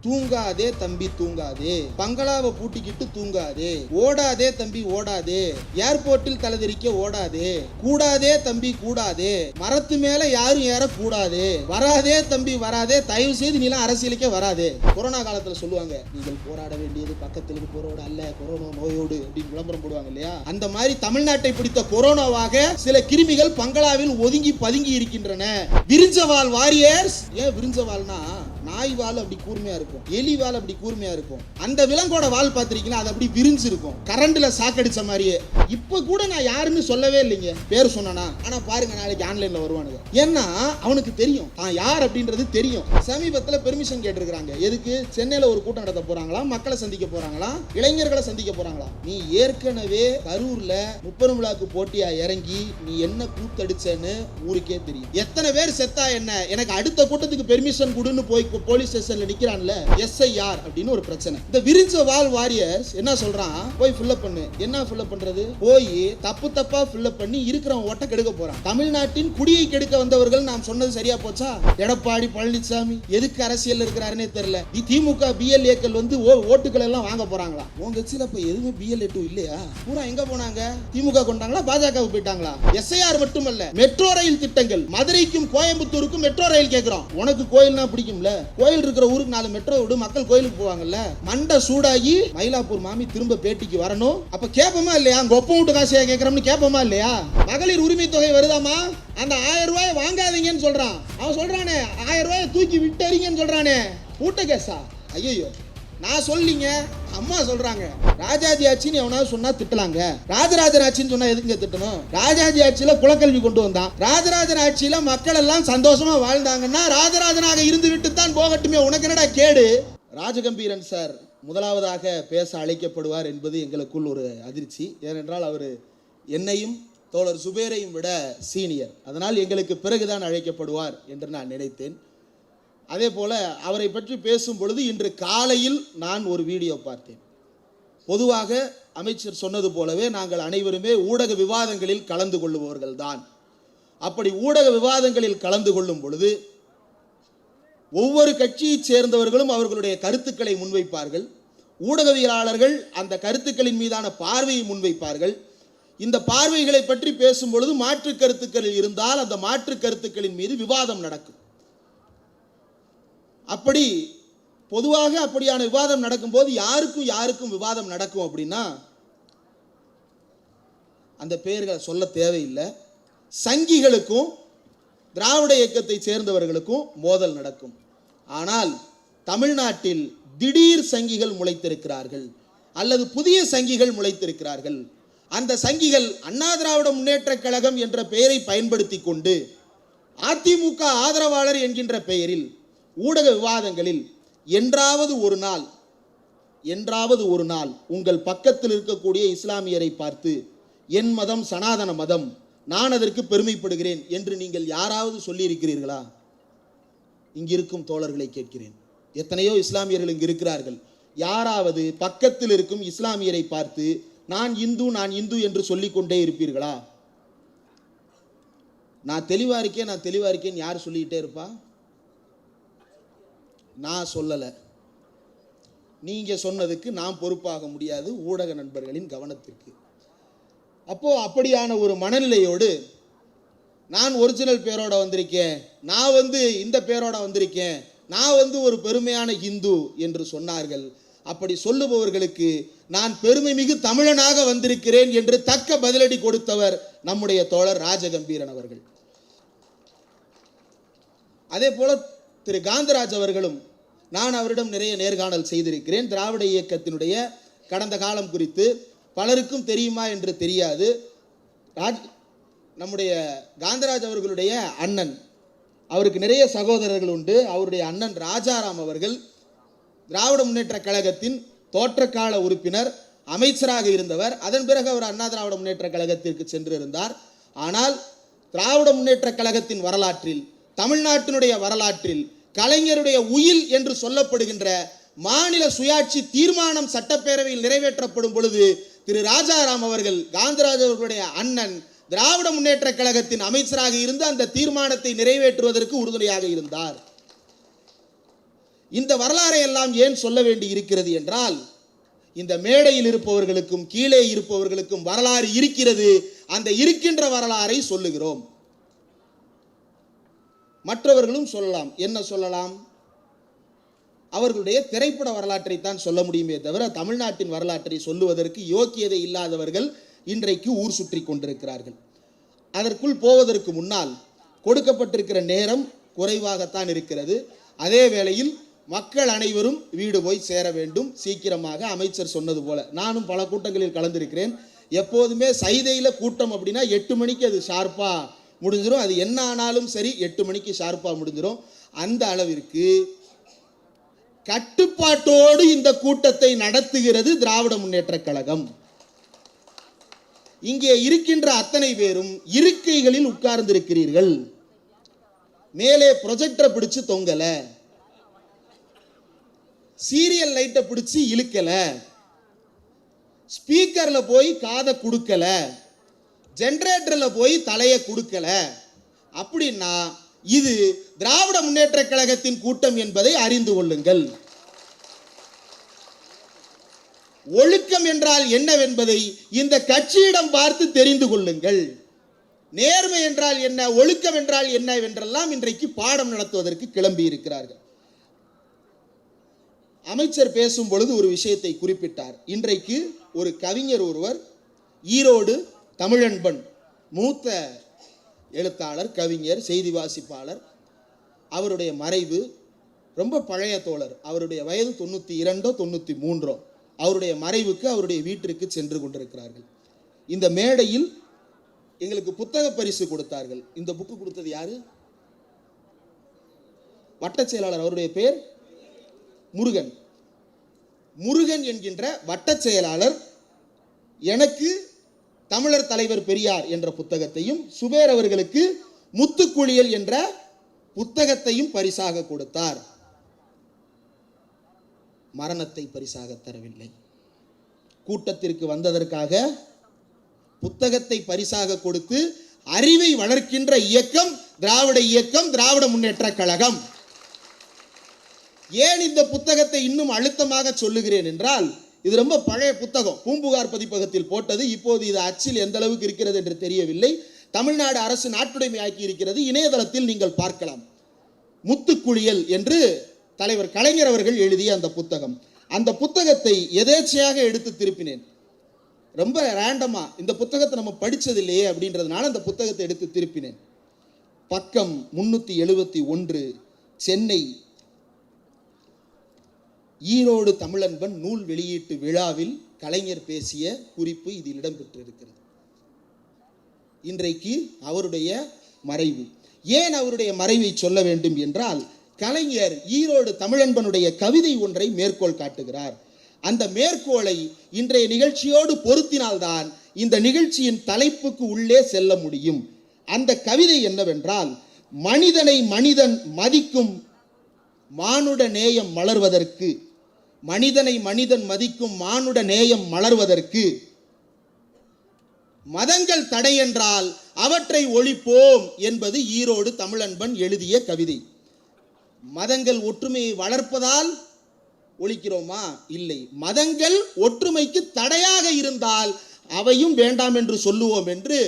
தூங்காதே தம்பி தூங்காதே, பங்களாவை பூட்டிக்கிட்டு தூங்காதே, ஓடாதே தம்பி ஓடாதே, ஏர்போர்ட்டில் தலைதெறிக்க ஓடாதே, கூடாதே தம்பி கூடாதே, மரத்து மேல யாரும் ஏற கூடாதே, வராதே தம்பி வராதே, தயவு செய்து நீலாம் அரசியலுக்கே வராதே. கொரோனா காலத்துல சொல்லுவாங்க, நீங்கள் போராட வேண்டியது பக்கத்தில் போரோடு அல்ல, கொரோனா நோயோடு அப்படின்னு விளம்பரம் போடுவாங்க இல்லையா? அந்த மாதிரி தமிழ்நாட்டை பிடித்த கொரோனாவாக சில கிருமிகள் பங்களாவில் ஒதுங்கி பதுங்கி இருக்கின்றன. விரிஞ்சவால் வாரியர்ஸ். ஏன் விரிஞ்சவால்னா நாய் வால் அப்படி கூர்மையா இருக்கும், எலி வால் அப்படி கூர்மையா இருக்கும். அந்த விலங்கோட வால் பார்த்திருக்கீங்களா? அது அப்படி விரிஞ்சு இருக்கும், கரண்ட்ல சாக்கடிச்ச மாதிரியே. இப்ப கூட நான் யாருன்னு சொல்லவே இல்லைங்க, பேர் சொன்னா. ஆனா பாருங்க, நாளைக்கு ஆன்லைன்ல வருவானுங்க. ஏன்னா அவனுக்கு தெரியும் தான் யார் அப்படின்றது தெரியும். சமீபத்துல பெர்மிஷன் கேட்டிருக்காங்க. எதுக்கு? சென்னையில ஒரு கூட்டம் நடத்த போறாங்களா, மக்களை சந்திக்க போறாங்களா, இளைஞர்களை சந்திக்க போறாங்களா? நீ ஏற்கனவே கரூர்ல முப்பெரும் விழாக்கு போட்டியா இறங்கி நீ என்ன கூத்தடிச்சேன்னு ஊருக்கே தெரியும். எத்தனை பேர் செத்தா என்ன, எனக்கு அடுத்த கூட்டத்துக்கு பெர்மிஷன் கொடுன்னு போய் போலீஸ் ஸ்டேஷன்ல நிக்கிறான்ல, SIR அப்படின்னு ஒரு பிரச்சனை. இந்த விரிஞ்சவால் வாரியர்ஸ் என்ன சொல்றான்? போய் ஃபில் அப் பண்ணு. என்ன ஃபில் அப் பண்றது? போய் தப்பா ஃபில் அப் பண்ணி இருக்கிறவன் ஓட்ட கெடுக்க போறான். தமிழ்நாட்டின் குடியை கெடுக்க வந்தவர்கள் நாம் சொன்னது சரியா போச்சா? எடப்பாடி பழனிசாமி எதுக்கு அரசியல் இருக்கிறாருன்னே தெரியல. திமுக BLAக்கள் வந்து ஓட்டுகள் எல்லாம் வாங்க போறாங்களா? உங்க கட்சியில இப்ப எதுவுமே BLA2 இல்லையா? பூரா எங்க போனாங்க? திமுக கொண்டாங்களா, பாஜக போயிட்டாங்களா? SIR மட்டுமல்ல, மெட்ரோ ரயில் திட்டங்கள். மதுரைக்கும் கோயம்புத்தூருக்கும் மெட்ரோ ரயில் கேட்கிறோம். உனக்கு கோயில்னா பிடிக்கும்ல, கோயில் இருக்கிற ஊருக்கு 4 மெட்ரோ விடு, மக்கள் கோயிலுக்கு போவாங்கல்ல. மண்டை சூடாகி மயிலாப்பூர் மாமி திரும்ப பேட்டிக்கு வரணும். அப்ப கேப்பமா இல்லையா? ஒப்ப விட்டு காசியா கேட்கறோம்னு கேப்பமா இல்லையா? மகளிர் உரிமை தொகை வருதாமா? அந்த 1000 ரூபாய் வாங்காதீங்கன்னு சொல்றான். அவன் சொல்றானே 1000 ரூபாய் தூக்கி விட்டறீங்கன்னு சொல்றானே, ஊட்ட கேசா? ஐயோ, நான் சொல்லிங்க, அம்மா சொல்றாங்க. ராஜாஜி ஆட்சின்னு எவனாவது சொன்னா திட்டலாங்க. ராஜராஜன் ஆட்சின்னு சொன்னா எதுங்க திட்டணும்? ராஜாஜி ஆட்சியில குலக்கல்வி கொண்டு வந்தான். ராஜராஜன் ஆட்சியில மக்கள் எல்லாம் சந்தோஷமா வாழ்ந்தாங்கன்னா ராஜராஜனாக இருந்து விட்டு தான் போகட்டுமே, உனக்கு என்னடா கேடு? ராஜகம்பீரன் சார் முதலாவதாக பேச அழைக்கப்படுவார் என்பது எங்களுக்குள் ஒரு அதிர்ச்சி. ஏனென்றால் அவர் என்னையும் தோழர் சுபேரையும் விட சீனியர். அதனால் எங்களுக்கு பிறகுதான் அழைக்கப்படுவார் என்று நான் நினைத்தேன். அதே போல அவரை பற்றி பேசும் பொழுது இன்று காலையில் நான் ஒரு வீடியோ பார்த்தேன். பொதுவாக அமைச்சர் சொன்னது போலவே நாங்கள் அனைவருமே ஊடக விவாதங்களில் கலந்து கொள்ளுபவர்கள் தான். அப்படி ஊடக விவாதங்களில் கலந்து கொள்ளும் பொழுது ஒவ்வொரு கட்சியைச் சேர்ந்தவர்களும் அவர்களுடைய கருத்துக்களை முன்வைப்பார்கள். ஊடகவியலாளர்கள் அந்த கருத்துக்களின் மீதான பார்வையை முன்வைப்பார்கள். இந்த பார்வைகளை பற்றி பேசும் பொழுது மாற்று கருத்துக்கள் இருந்தால் அந்த மாற்று கருத்துக்களின் மீது விவாதம் நடக்கும். அப்படி பொதுவாக அப்படியான விவாதம் நடக்கும்போது யாருக்கும் விவாதம் நடக்கும் அப்படின்னா, அந்த பெயர்களை சொல்ல தேவையில்லை, சங்கிகளுக்கும் திராவிட இயக்கத்தை சேர்ந்தவர்களுக்கும் மோதல் நடக்கும். ஆனால் தமிழ்நாட்டில் திடீர் சங்கிகள் முளைத்திருக்கிறார்கள், அல்லது புதிய சங்கிகள் முளைத்திருக்கிறார்கள். அந்த சங்கிகள் அண்ணா திராவிட முன்னேற்ற கழகம் என்ற பெயரை பயன்படுத்தி கொண்டு அதிமுக ஆதரவாளர் என்கின்ற பெயரில் ஊடக விவாதங்களில் என்றாவது ஒரு நாள் உங்கள் பக்கத்தில் இருக்கக்கூடிய இஸ்லாமியரை பார்த்து என் மதம் சனாதன மதம், நான் அதற்கு பெருமைப்படுகிறேன் என்று நீங்கள் யாராவது சொல்லியிருக்கிறீர்களா? இங்கிருக்கும் தோழர்களை கேட்கிறேன். எத்தனையோ இஸ்லாமியர்கள் இங்கு இருக்கிறார்கள். யாராவது பக்கத்தில் இருக்கும் இஸ்லாமியரை பார்த்து நான் இந்து என்று சொல்லிக்கொண்டே இருப்பீர்களா? நான் தெளிவா இருக்கேன் யார் சொல்லிக்கிட்டே இருப்பா? நான் சொல்லலை. நீங்க சொன்னதுக்கு நான் பொறுப்பாக முடியாது, ஊடக நண்பர்களின் கவனத்திற்கு. அப்போ அப்படியான ஒரு மனநிலையோடு நான் ஒரிஜினல் பேரோட வந்திருக்கேன், நான் இந்த பேரோட வந்திருக்கேன், நான் ஒரு பெருமையான இந்து என்று சொன்னார்கள். அப்படி சொல்லுபவர்களுக்கு நான் பெருமை மிகு தமிழனாக வந்திருக்கிறேன் என்று தக்க பதிலடி கொடுத்தவர் நம்முடைய தோழர் ராஜகம்பீரன் அவர்கள். அதே போல திரு காந்தராஜ் அவர்களும், நான் அவரிடம் நிறைய நேர்காணல் செய்திருக்கிறேன். திராவிட இயக்கத்தினுடைய கடந்த காலம் குறித்து பலருக்கும் தெரியுமா என்று தெரியாது. நம்முடைய காந்தராஜ் அவர்களுடைய அண்ணன், அவருக்கு நிறைய சகோதரர்கள் உண்டு. அவருடைய அண்ணன் ராஜாராம் அவர்கள் திராவிட முன்னேற்ற கழகத்தின் தோற்றக்கால உறுப்பினர், அமைச்சராக இருந்தவர். அதன் பிறகு அவர் அண்ணா திராவிட முன்னேற்ற கழகத்திற்கு சென்றிருந்தார். ஆனால் திராவிட முன்னேற்ற கழகத்தின் வரலாற்றில், தமிழ்நாட்டினுடைய வரலாற்றில் கலைஞருடைய உயில் என்று சொல்லப்படுகின்ற மாநில சுயாட்சி தீர்மானம் சட்டப்பேரவையில் நிறைவேற்றப்படும் பொழுது திரு ராஜாராம் அவர்கள், காந்தராஜ் அவர்களுடைய அண்ணன், திராவிட முன்னேற்ற கழகத்தின் அமைச்சராக இருந்து அந்த தீர்மானத்தை நிறைவேற்றுவதற்கு உறுதுணையாக இருந்தார். இந்த வரலாறை எல்லாம் ஏன் சொல்ல வேண்டி இருக்கிறது என்றால், இந்த மேடையில் இருப்பவர்களுக்கும் கீழே இருப்பவர்களுக்கும் வரலாறு இருக்கிறது. அந்த இருக்கின்ற வரலாறை சொல்லுகிறோம். மற்றவர்களும் சொல்லலாம். என்ன சொல்லலாம்? அவர்களுடைய திரைப்பட வரலாற்றை தான் சொல்ல முடியுமே தவிர தமிழ்நாட்டின் வரலாற்றை சொல்லுவதற்கு யோக்கியதை இல்லாதவர்கள் இன்றைக்கு ஊர் சுற்றி கொண்டிருக்கிறார்கள். அதற்குள் போவதற்கு முன்னால் கொடுக்கப்பட்டிருக்கிற நேரம் குறைவாகத்தான் இருக்கிறது. அதே வேளையில் மக்கள் அனைவரும் வீடு போய் சேர வேண்டும் சீக்கிரமாக. அமைச்சர் சொன்னது போல நானும் பல கூட்டங்களில் கலந்திருக்கிறேன். எப்போதுமே சைதையில் கூட்டம் அப்படின்னா 8 மணிக்கு அது ஷார்ப்பாக முடிஞ்சிடும். அது என்ன ஆனாலும் சரி 8 மணிக்கு ஷார்ப்பாக முடிஞ்சிடும். அந்த அளவிற்கு கட்டுப்பாட்டோடு இந்த கூட்டத்தை நடத்துகிறது திராவிட முன்னேற்ற கழகம். இங்கே இருக்கின்ற அத்தனை பேரும் இருக்கைகளில் உட்கார்ந்திருக்கிறீர்கள். மேலே ப்ரொஜெக்டரை பிடிச்சு தொங்கல, சீரியல் லைட்டை பிடிச்சு இழுக்கல, ஸ்பீக்கர்ல போய் காதை கொடுக்கல, ஜெனரேட்டர்ல போய் தலையை கொடுக்கல. அப்படின்னா இது திராவிட முன்னேற்ற கழகத்தின் கூட்டம் என்பதை அறிந்து கொள்ளுங்கள். ஒழுக்கம் என்றால் என்னவென்பதை இந்த கட்சியிடம் பார்த்து தெரிந்து கொள்ளுங்கள். நேர்மை என்றால் என்ன, ஒழுக்கம் என்றால் என்ன என்றெல்லாம் இன்றைக்கு பாடம் நடத்துவதற்கு கிளம்பி இருக்கிறார்கள். அமைச்சர் பேசும் பொழுது ஒரு விஷயத்தை குறிப்பிட்டார். இன்றைக்கு ஒரு கவிஞர் ஒருவர், ஈரோடு தமிழன்பன், மூத்த எழுத்தாளர், கவிஞர், செய்தி வாசிப்பாளர், அவருடைய மறைவு. ரொம்ப பழைய தோழர், அவருடைய வயது 92 93. அவருடைய மறைவுக்கு அவருடைய வீட்டிற்கு சென்று கொண்டிருக்கிறார்கள். இந்த மேடையில் எங்களுக்கு புத்தக பரிசு கொடுத்தார்கள். இந்த புக்கு கொடுத்தது யாரு? வட்ட செயலாளர். அவருடைய பேர் முருகன். முருகன் என்கின்ற வட்ட செயலாளர் எனக்கு தமிழர் தலைவர் பெரியார் என்ற புத்தகத்தையும், சுபேர் அவர்களுக்கு முத்துக்குளியல் என்ற புத்தகத்தையும் பரிசாக கொடுத்தார். மரணத்தை பரிசாக தரவில்லை. கூட்டத்திற்கு வந்ததற்காக புத்தகத்தை பரிசாக கொடுத்து அறிவை வளர்க்கின்ற இயக்கம் திராவிட இயக்கம், திராவிட முன்னேற்ற கழகம். ஏன் இந்த புத்தகத்தை இன்னும் அழுத்தமாக சொல்லுகிறேன் என்றால், இது ரொம்ப பழைய புத்தகம். பூம்புகார் பதிப்பகத்தில் போட்டது. இப்போது இது அச்சில் எந்த அளவுக்கு இருக்கிறது என்று தெரியவில்லை. தமிழ்நாடு அரசு நாட்டுடைமை ஆக்கி இருக்கிறது. இணையதளத்தில் நீங்கள் பார்க்கலாம். முத்துக்குளியல் என்று தலைவர் கலைஞர் அவர்கள் எழுதிய அந்த புத்தகம். அந்த புத்தகத்தை எதேச்சையாக எடுத்து திருப்பினேன். ரொம்ப ரேண்டமா, இந்த புத்தகத்தை நம்ம படிச்சது இல்லையே அப்படின்றதுனால அந்த புத்தகத்தை எடுத்து திருப்பினேன். பக்கம் 371, சென்னை ஈரோடு தமிழன்பன் நூல் வெளியீட்டு விழாவில் கலைஞர் பேசிய குறிப்பு இதில் இடம்பெற்றிருக்கிறது. இன்றைக்கு அவருடைய மறைவு. ஏன் அவருடைய மறைவை சொல்ல வேண்டும் என்றால், கலைஞர் ஈரோடு தமிழன்பனுடைய கவிதை ஒன்றை மேற்கோள் காட்டுகிறார். அந்த மேற்கோளை இன்றைய நிகழ்ச்சியோடு பொருத்தினால்தான் இந்த நிகழ்ச்சியின் தலைப்புக்கு உள்ளே செல்ல முடியும். அந்த கவிதை என்னவென்றால், மனிதனை மனிதன் மதிக்கும் மானுட நேயம் மலர்வதற்கு, மனிதனை மனிதன் மதிக்கும் மானுட நேயம் மலர்வதற்கு மதங்கள் தடை என்றால் அவற்றை ஒழிப்போம் என்பது ஈரோடு தமிழன்பன் எழுதிய கவிதை. மதங்கள் ஒற்றுமையை வளர்ப்பதால் ஒழிக்கிறோமா? இல்லை. மதங்கள் ஒற்றுமைக்கு தடையாக இருந்தால் அவையும் வேண்டாம் என்று சொல்லுவோம் என்று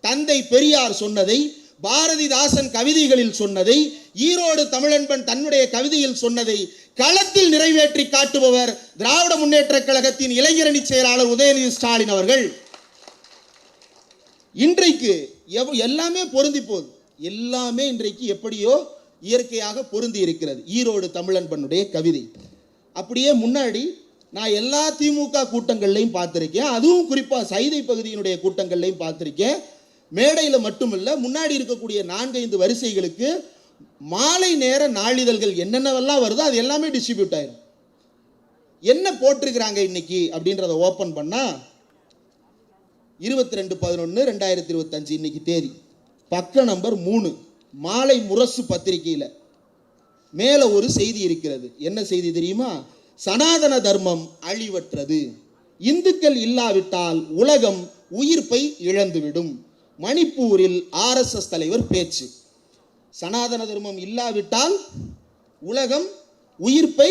தந்தை பெரியார் சொன்னதை, பாரதிதாசன் கவிதைகளில் சொன்னதை, ஈரோடு தமிழன்பன் தன்னுடைய கவிதையில் சொன்னதை களத்தில் நிறைவேற்றி காட்டுபவர் திராவிட முன்னேற்ற கழகத்தின் இளைஞரணி செயலாளர் உதயநிதி ஸ்டாலின் அவர்கள். இன்றைக்கு எல்லாமே பொருந்தி போகுது. எல்லாமே இன்றைக்கு எப்படியோ இயற்கையாக பொருந்தி இருக்கிறது. ஈரோடு தமிழன்பனுடைய கவிதை. அப்படியே முன்னாடி நான் எல்லா திமுக கூட்டங்கள்லையும் பார்த்துருக்கேன். அதுவும் குறிப்பாக சைதை பகுதியினுடைய கூட்டங்கள்லையும் பார்த்துருக்கேன். மேடையில் மட்டுமல்ல, முன்னாடி இருக்கக்கூடிய 4-5 வரிசைகளுக்கு மாலை நேர நாளிதழ்கள் என்னென்னவெல்லாம் வருதோ அது எல்லாமே டிஸ்ட்ரிபியூட் ஆயிரும். என்ன போட்டிருக்கிறாங்க இன்னைக்கு அப்படின்றத ஓப்பன் பண்ணா 22/11/2025 இன்னைக்கு தேதி. பக்க நம்பர் 3 மாலை முரசு பத்திரிகையில் மேல ஒரு செய்தி இருக்கிறது. என்ன செய்தி தெரியுமா? சனாதன தர்மம் அழிவற்றது, இந்துக்கள் இல்லாவிட்டால் உலகம் உயிர்ப்பை இழந்துவிடும். மணிப்பூரில் RSS தலைவர் பேச்சு. சனாதன தர்மம் இல்லாவிட்டால் உலகம் உயிர்ப்பை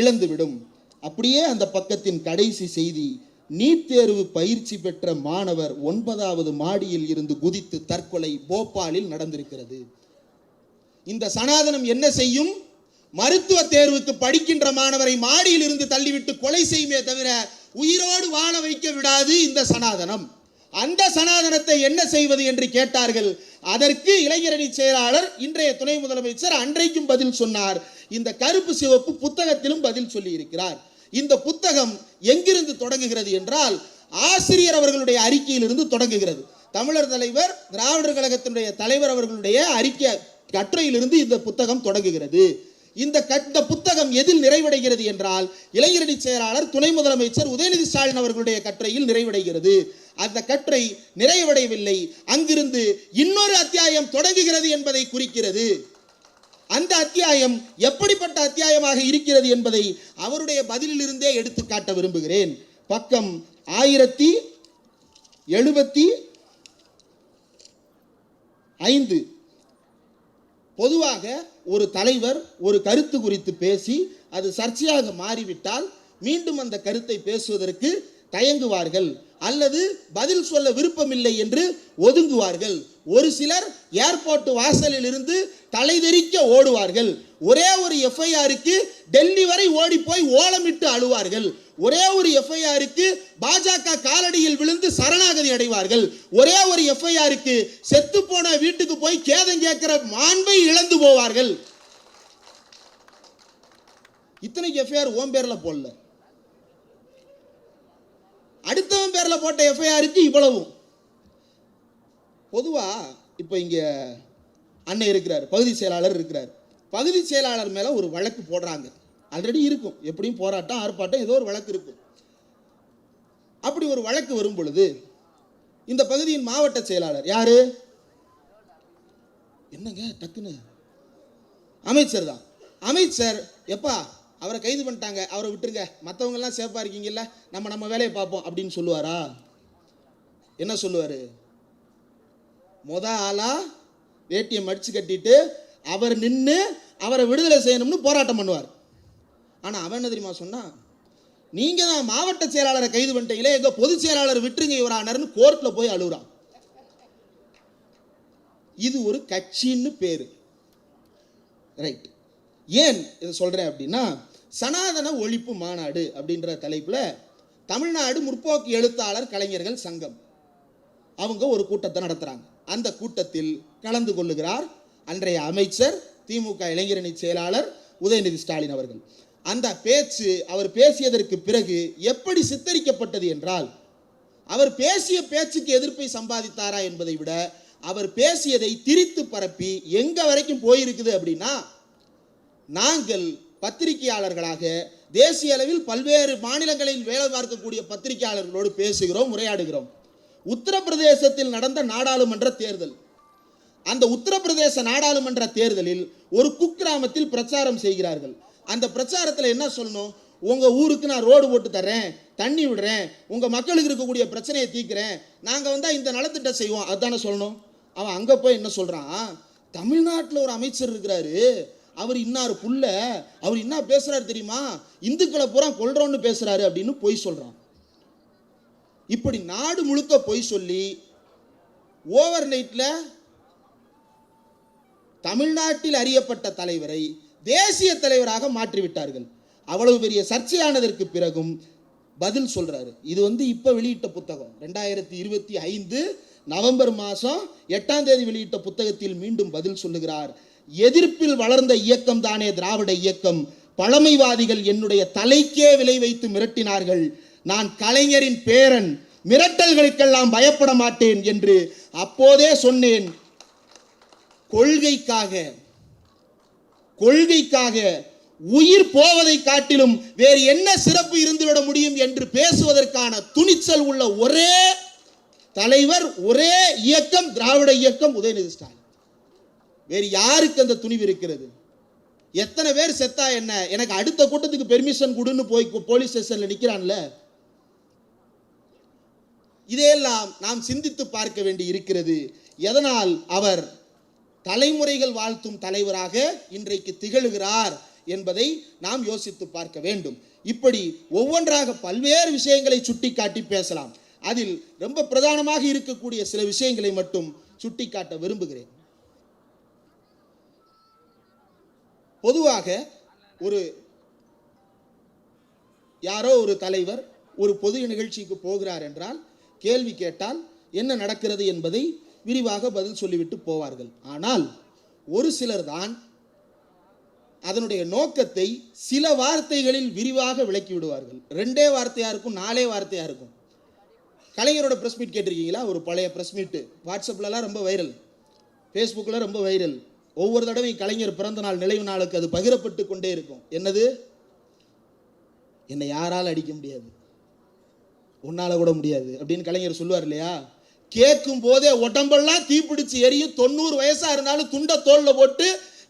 இழந்துவிடும். அப்படியே அந்த பக்கத்தின் கடைசி செய்தி, நீட் தேர்வு பயிற்சி பெற்ற மாணவர் 9வது மாடியில் இருந்து குதித்து தற்கொலை போபாலில் நடந்திருக்கிறது. இந்த சனாதனம் என்ன செய்யும்? மருத்துவ தேர்வுக்கு படிக்கின்ற மாணவரை மாடியில் இருந்து தள்ளிவிட்டு கொலை செய்யுமே தவிர உயிரோடு வாழ வைக்க விடாது இந்த சனாதனம். அந்த சனாதனத்தை என்ன செய்வது என்று கேட்டார்கள். அதற்கு இளைஞரணி செயலாளர் இன்றைய துணை முதலமைச்சர் அன்றைக்கும் பதில் சொன்னார். இந்த கருப்பு சிவப்பு புத்தகத்திலும் பதில் சொல்லி இருக்கிறார். இந்த புத்தகம் எங்கிருந்து தொடங்குகிறது என்றால் ஆசிரியர் அவர்களுடைய அறிக்கையிலிருந்து தொடங்குகிறது. தமிழர் தலைவர், திராவிடர் கழகத்தினுடைய தலைவர் அவர்களுடைய அறிக்கை கட்டுரையிலிருந்து இந்த புத்தகம் தொடங்குகிறது. இந்த புத்தகம் எதில் நிறைவடைகிறது என்றால் இளைஞரணி செயலாளர் துணை முதலமைச்சர் உதயநிதி ஸ்டாலின் அவர்களுடைய கட்டுரையில் நிறைவடைகிறது. அந்த கட்டுரை நிறைவடையவில்லை, அங்கிருந்து இன்னொரு அத்தியாயம் தொடங்குகிறது என்பதை குறிக்கிறது. அந்த அத்தியாயம் எப்படிப்பட்ட அத்தியாயமாக இருக்கிறது என்பதை அவருடைய பதிலிலிருந்தே எடுத்து காட்ட விரும்புகிறேன். பக்கம் 1075. பொதுவாக ஒரு தலைவர் ஒரு கருத்து குறித்து பேசி அது சர்ச்சையாக மாறிவிட்டால் மீண்டும் அந்த கருத்தை பேசுவதற்கு தயங்குவார்கள் அல்லது பதில் சொல்ல விருப்பமில்லை என்று ஒதுங்குவார்கள். ஒரு சிலர் ஏர்போர்ட் வாசலில் இருந்து தலைதெறிக்க ஓடுவார்கள். ஒரே ஒரு எஃப்ஐஆருக்கு டெல்லி வரை ஓடி போய் ஓலமிட்டு அழுவார்கள். ஒரே ஒரு எஃப்ஐஆருக்கு பாஜக காலடியில் விழுந்து சரணாகதி அடைவார்கள். ஒரே ஒரு எஃப்ஐஆருக்கு செத்து போன வீட்டுக்கு போய் கேதம் கேட்கிற மாண்பை இழந்து போவார்கள். இத்தனை எஃப்ஐஆர் ஓம் பேர்ல போடல, அடுத்தவன் பேர்ல போட்ட எஃப்ஐஆருக்கு இவ்வளவும். பொதுவா இப்ப இங்க அண்ணன் இருக்கிறார், பகுதி செயலாளர் இருக்கிறார். பகுதி செயலாளர் மேல ஒரு வழக்கு போடுறாங்க. ஆல்ரெடி இருக்கும், எப்படியும் போராட்டம் ஆர்ப்பாட்டம் ஏதோ ஒரு வழக்கு இருக்கும். அப்படி ஒரு வழக்கு வரும் பொழுது இந்த பகுதியின் மாவட்ட செயலாளர் யாரு? என்னங்க டக்குன்னு அமைச்சர் தான். அமைச்சர் எப்பா அவரை கைது பண்ணிட்டாங்க, அவரை விட்டுருங்க, மற்றவங்க எல்லாம் சேஃபா இருக்கீங்கல்ல, நம்ம வேலையை பார்ப்போம் அப்படின்னு சொல்லுவாரா? என்ன சொல்லுவாரு? ஆளா வேட்டியை மடிச்சு கட்டிட்டு அவர் நின்று அவரை விடுதலை செய்யணும்னு போராட்டம் பண்ணுவார். ஆனா அவன் என்ன தெரியுமா சொன்னா, நீங்க தான் மாவட்ட செயலாளரை கைது பண்ணிட்டீங்களே, எங்க பொதுச் செயலாளர் விட்டுருங்க இவரானர்னு கோர்ட்ல போய் அழுகுறான். இது ஒரு கட்சின்னு பேரு, ரைட்? ஏன் இதை சொல்றேன் அப்படின்னா, சனாதன ஒழிப்பு மாநாடு அப்படின்ற தலைப்புல தமிழ்நாடு முற்போக்கு எழுத்தாளர் கலைஞர்கள் சங்கம் அவங்க ஒரு கூட்டத்தை நடத்துறாங்க. அந்த கூட்டத்தில் கலந்து கொள்ளுகிறார் அன்றைய அமைச்சர், திமுக இளைஞரணி செயலாளர் உதயநிதி ஸ்டாலின் அவர்கள். அந்த பேச்சு அவர் பேசியதற்கு பிறகு எப்படி சித்தரிக்கப்பட்டது என்றால், அவர் பேசிய பேச்சுக்கு எதிர்ப்பை சம்பாதித்தாரா என்பதை விட அவர் பேசியதை திரித்து பரப்பி எங்க வரைக்கும் போயிருக்குது அப்படின்னா, நாங்கள் பத்திரிகையாளர்களாக தேசிய அளவில் பல்வேறு மாநிலங்களில் வேலை பார்க்கக்கூடிய பத்திரிகையாளர்களோடு பேசுகிறோம், உரையாடுகிறோம். உத்தரப்பிரதேசத்தில் நடந்த நாடாளுமன்ற தேர்தல், அந்த உத்தரப்பிரதேச நாடாளுமன்ற தேர்தலில் ஒரு குக்கிராமத்தில் பிரச்சாரம் செய்கிறார்கள். அந்த பிரச்சாரத்தில் என்ன சொல்லணும்? உங்க ஊருக்கு நான் ரோடு போட்டு தர்றேன், தண்ணி விடுறேன், உங்க மக்களுக்கு இருக்கக்கூடிய பிரச்சனையை தீர்க்கிறேன், நாங்க வந்தா இந்த நலத்திட்டம் செய்வோம், அதுதானே சொல்லணும். அவன் அங்க போய் என்ன சொல்றான்? தமிழ்நாட்டில் ஒரு அமைச்சர் இருக்கிறாரு, அவர் இன்னாரு புள்ள, அவர் என்ன பேசுறாரு தெரியுமா, இந்துக்களை பூரா கொல்றோன்னு பேசுறாரு அப்படின்னு பொய் சொல்றான். இப்படி நாடு முழுக்க பொய் சொல்லி ஓவர் நைட்ல தமிழ்நாட்டில் அறியப்பட்ட தலைவரை தேசிய தலைவராக மாற்றிவிட்டார்கள். அவ்வளவு பெரிய சர்ச்சையானதற்கு பிறகும் பதில் சொல்றாரு. இது இப்ப வெளியிட்ட புத்தகம் 2025 நவம்பர் மாதம் 8ஆம் தேதி வெளியிட்ட புத்தகத்தில் மீண்டும் பதில் சொல்லுகிறார். எதிர்ப்பில் வளர்ந்த இயக்கம் தானே திராவிட இயக்கம், பழமைவாதிகள் என்னுடைய தலைக்கே விலை வைத்து மிரட்டினார்கள், நான் கலைஞரின் பேரன், மிரட்டல்களுக்கெல்லாம் பயப்பட மாட்டேன் என்று அப்போதே சொன்னேன். கொள்கைக்காக உயிர் போவதை காட்டிலும் வேறு என்ன சிறப்பு இருந்துவிட முடியும் என்று பேசுவதற்கான துணிச்சல் உள்ள ஒரே தலைவர், ஒரே இயக்கம் திராவிட இயக்கம், உதயநிதி ஸ்டாலின். வேறு யாருக்கு அந்த துணிவு இருக்கிறது? எத்தனை பேர் செத்தா என்ன, எனக்கு அடுத்த கூட்டத்துக்கு பெர்மிஷன் கொடுன்னு போய் போலீஸ் ஸ்டேஷன்ல நிக்கிறான்ல. இதையெல்லாம் நாம் சிந்தித்து பார்க்க வேண்டி இருக்கிறது. எதனால் அவர் தலைமுறைகள் வாழ்த்தும் தலைவராக இன்றைக்கு திகழ்கிறார் என்பதை நாம் யோசித்து பார்க்க வேண்டும். இப்படி ஒவ்வொன்றாக பல்வேறு விஷயங்களை சுட்டிக்காட்டி பேசலாம். அதில் ரொம்ப பிரதானமாக இருக்கக்கூடிய சில விஷயங்களை மட்டும் சுட்டிக்காட்ட விரும்புகிறேன். பொதுவாக யாரோ ஒரு தலைவர் ஒரு பொது நிகழ்ச்சிக்கு போகிறார் என்றால் கேள்வி கேட்டால் என்ன நடக்கிறது என்பதை விரிவாக பதில் சொல்லிவிட்டு போவார்கள். ஆனால் ஒரு சிலர் தான் அதனுடைய நோக்கத்தை சில வார்த்தைகளில் விரிவாக விளக்கி விடுவார்கள். 2 வார்த்தையா இருக்கும், 4 வார்த்தையா இருக்கும். கலைஞரோட பிரஸ் மீட் கேட்டிருக்கீங்களா? ஒரு பழைய பிரஸ் மீட்டு வாட்ஸ்அப்லலாம் ரொம்ப வைரல், ஃபேஸ்புக்கில் ரொம்ப வைரல். ஒவ்வொரு தடவையும் கலைஞர் பிறந்த நாள் நினைவு நாளுக்கு அது பகிரப்பட்டு கொண்டே இருக்கும். என்னது? என்னை யாரால் அடிக்க முடியாது, உன்னால கூட முடியாது அப்படின்னு கலைஞர் சொல்லுவார் இல்லையா? கேட்கும் போதே உடம்பெல்லாம் தீப்பிடிச்சு எரியும். 90 வயசா இருந்தாலும் துண்டை தோல்ல போட்டு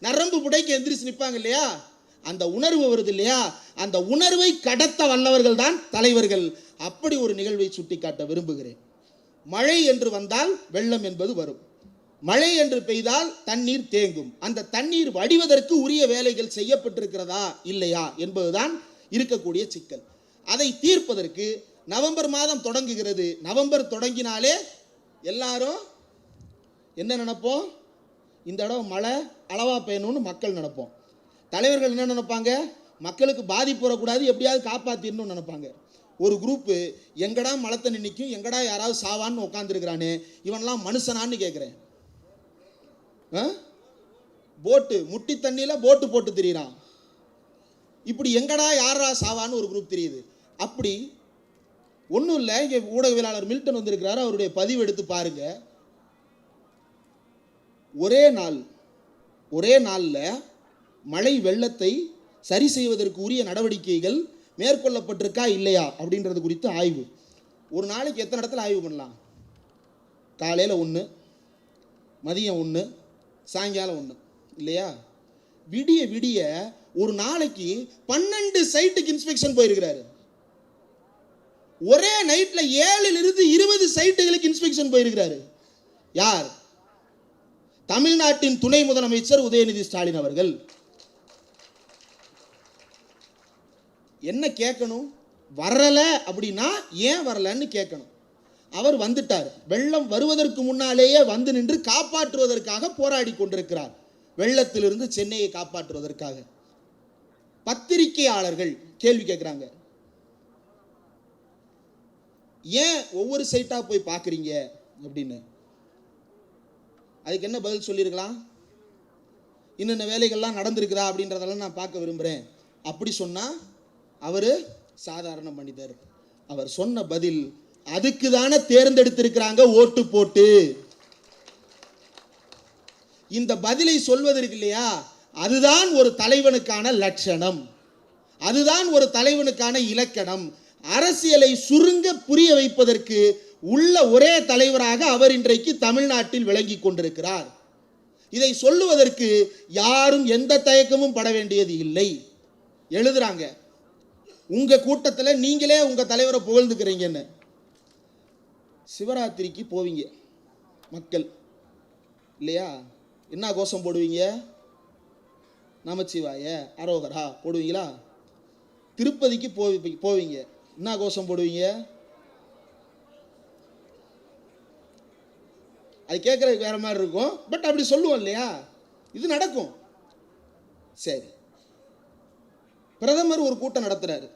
நரம்பு புடைக்கு எந்திரிச்சு நிற்பாங்க இல்லையா? அந்த உணர்வு வருது இல்லையா? அந்த உணர்வை கடத்த வல்லவர்கள் தான் தலைவர்கள். அப்படி ஒரு நிகழ்வை சுட்டிக்காட்ட விரும்புகிறேன். மழை என்று வந்தால் வெள்ளம் என்பது வரும். மழை என்று பெய்தால் தண்ணீர் தேங்கும். அந்த தண்ணீர் வடிவதற்கு உரிய வேலைகள் செய்யப்பட்டிருக்கிறதா இல்லையா என்பதுதான் இருக்கக்கூடிய சிக்கல். அதை தீர்ப்பதற்கு நவம்பர் மாதம் தொடங்குகிறது. நவம்பர் தொடங்கினாலே எல்லாரும் என்ன நினைப்போம்? இந்த இடம் மழை அளவா பெய்யணும்னு மக்கள் நினைப்போம். தலைவர்கள் என்ன நினைப்பாங்க? மக்களுக்கு பாதிப்பு வரக்கூடாது, எப்படியாவது காப்பாற்றிடணும்னு நினைப்பாங்க. ஒரு குரூப்பு எங்கடா மழை தண்ணி நிற்கும், எங்கடா யாராவது சாவான்னு உட்காந்துருக்கிறானே, இவன்லாம் மனுஷனான்னு கேட்குறேன். போட்டு முட்டி தண்ணியில் போட்டு போட்டு திரியிறான். இப்படி எங்கடா யாரா சாவான்னு ஒரு குரூப் தெரியுது. அப்படி ஒன்றும் இல்லை. இங்கே ஊடகவியலாளர் மில்டன் வந்திருக்கிறாரு, அவருடைய பதிவு எடுத்து பாருங்க. ஒரே நாளில் மழை வெள்ளத்தை சரி செய்வதற்கு உரிய நடவடிக்கைகள் மேற்கொள்ளப்பட்டிருக்கா இல்லையா அப்படின்றது குறித்து ஆய்வு. ஒரு நாளைக்கு எத்தனை இடத்துல ஆய்வு பண்ணலாம்? காலையில் 1, மதியம் 1, சாயங்காலம் 1 இல்லையா? விடிய விடிய ஒரு நாளைக்கு 12 சைட்டுக்கு இன்ஸ்பெக்ஷன் போயிருக்கிறாரு. ஒரே நைட்ல 7 20 சைட்டுகளுக்கு இன்ஸ்பெக்ஷன் போயிருக்கிறாரு. யார்? தமிழ்நாட்டின் துணை முதலமைச்சர் உதயநிதி ஸ்டாலின் அவர்கள். என்ன கேட்கணும்? வரல அப்படின்னா ஏன் வரலன்னு கேட்கணும். அவர் வந்துட்டார். வெள்ளம் வருவதற்கு முன்னாலேயே வந்து நின்று காப்பாற்றுவதற்காக போராடி கொண்டிருக்கிறார். வெள்ளத்திலிருந்து சென்னையை காப்பாற்றுவதற்காக. பத்திரிகையாளர்கள் கேள்வி கேட்குறாங்க, ஏன் ஒவ்வொரு சைட்டா போய் பார்க்குறீங்க அப்படின்னு. அதுக்கு என்ன பதில் சொல்லியிருக்கலாம்? இன்னென்ன வேலைகள்லாம் நடந்திருக்குதா அப்படின்றதெல்லாம் நான் பார்க்க விரும்புகிறேன். அப்படி சொன்னால் அவர் சாதாரண மனிதர். அவர் சொன்ன பதில், அதுக்கு தானே தேர்ந்தெடுத்திருக்கிறாங்க ஓட்டு போட்டு. இந்த பதிலை சொல்வதற்கு இல்லையா, அதுதான் ஒரு தலைவனுக்கான லட்சணம், அதுதான் ஒரு தலைவனுக்கான இலக்கணம். அரசியலை சுருங்க புரிய வைப்பதற்கு உள்ள ஒரே தலைவராக அவர் இன்றைக்கு தமிழ்நாட்டில் விளங்கி கொண்டிருக்கிறார். இதை சொல்லுவதற்கு யாரும் எந்த தயக்கமும் பட வேண்டியது இல்லை. எழுதுறாங்க, உங்க கூட்டத்தில் நீங்களே உங்க தலைவரை புகழ்ந்துக்கிறீங்கன்னு. சிவராத்திரிக்கு போவீங்க மக்கள் இல்லையா? என்ன கோஷம் போடுவீங்க? நமச்சிவாய அரோகரா போடுவீங்களா? திருப்பதிக்கு போவீங்க, என்ன கோஷம் போடுவீங்க? அது கேட்கறதுக்கு வேற மாதிரி இருக்கும், பட் அப்படி சொல்லுவோம் இல்லையா? இது நடக்கும். சரி, பிரதமர் ஒரு கூட்டம் நடத்துறாரு.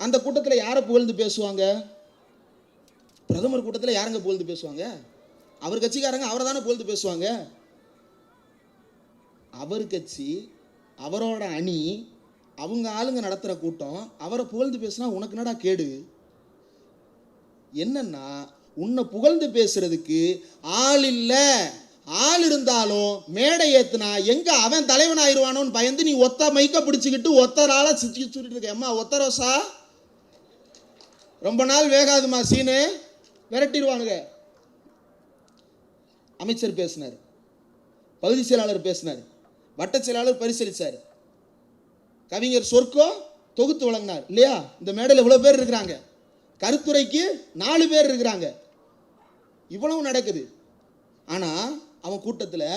அந்த கூட்டத்தில் யாரை புகழ்ந்து பேசுவாங்க? பிரதமர் கூட்டத்தில் யாருங்க புகழ்ந்து பேசுவாங்க? அவர் கட்சிக்காரங்க அவரை தானே புகழ்ந்து பேசுவாங்க. அவர் கட்சி, அவரோட அணி, அவங்க ஆளுங்க நடத்துகிற கூட்டம், அவரை புகழ்ந்து பேசுனா உனக்கு என்னடா கேடு? என்னன்னா, உன்னை புகழ்ந்து பேசுறதுக்கு ஆள் இல்லை. ஆள் இருந்தாலும் மேடை ஏத்துனா எங்க அவன் தலைவன் ஆயிடுவானோன்னு பயந்து நீ ஒத்த மைக்க பிடிச்சிக்கிட்டு ஒத்தரால சுற்றிட்டு இருக்க. அம்மா ஒத்த ரோசா ரொம்ப நாள் வேகாதுமா, சீனு விரட்டிடுவானுங்க. அமைச்சர் பேசினார், பகுதி செயலாளர் பேசினார், வட்ட செயலாளர் பரிசீலிச்சார், கவிஞர் சொர்க்கோ தொகுத்து வழங்கினார் இல்லையா? இந்த மேடையில் இவ்வளவு பேர் இருக்கிறாங்க, கருத்துரைக்கு 4 பேர் இருக்கிறாங்க, இவ்வளவு நடக்குது. ஆனா அவன் கூட்டத்தில்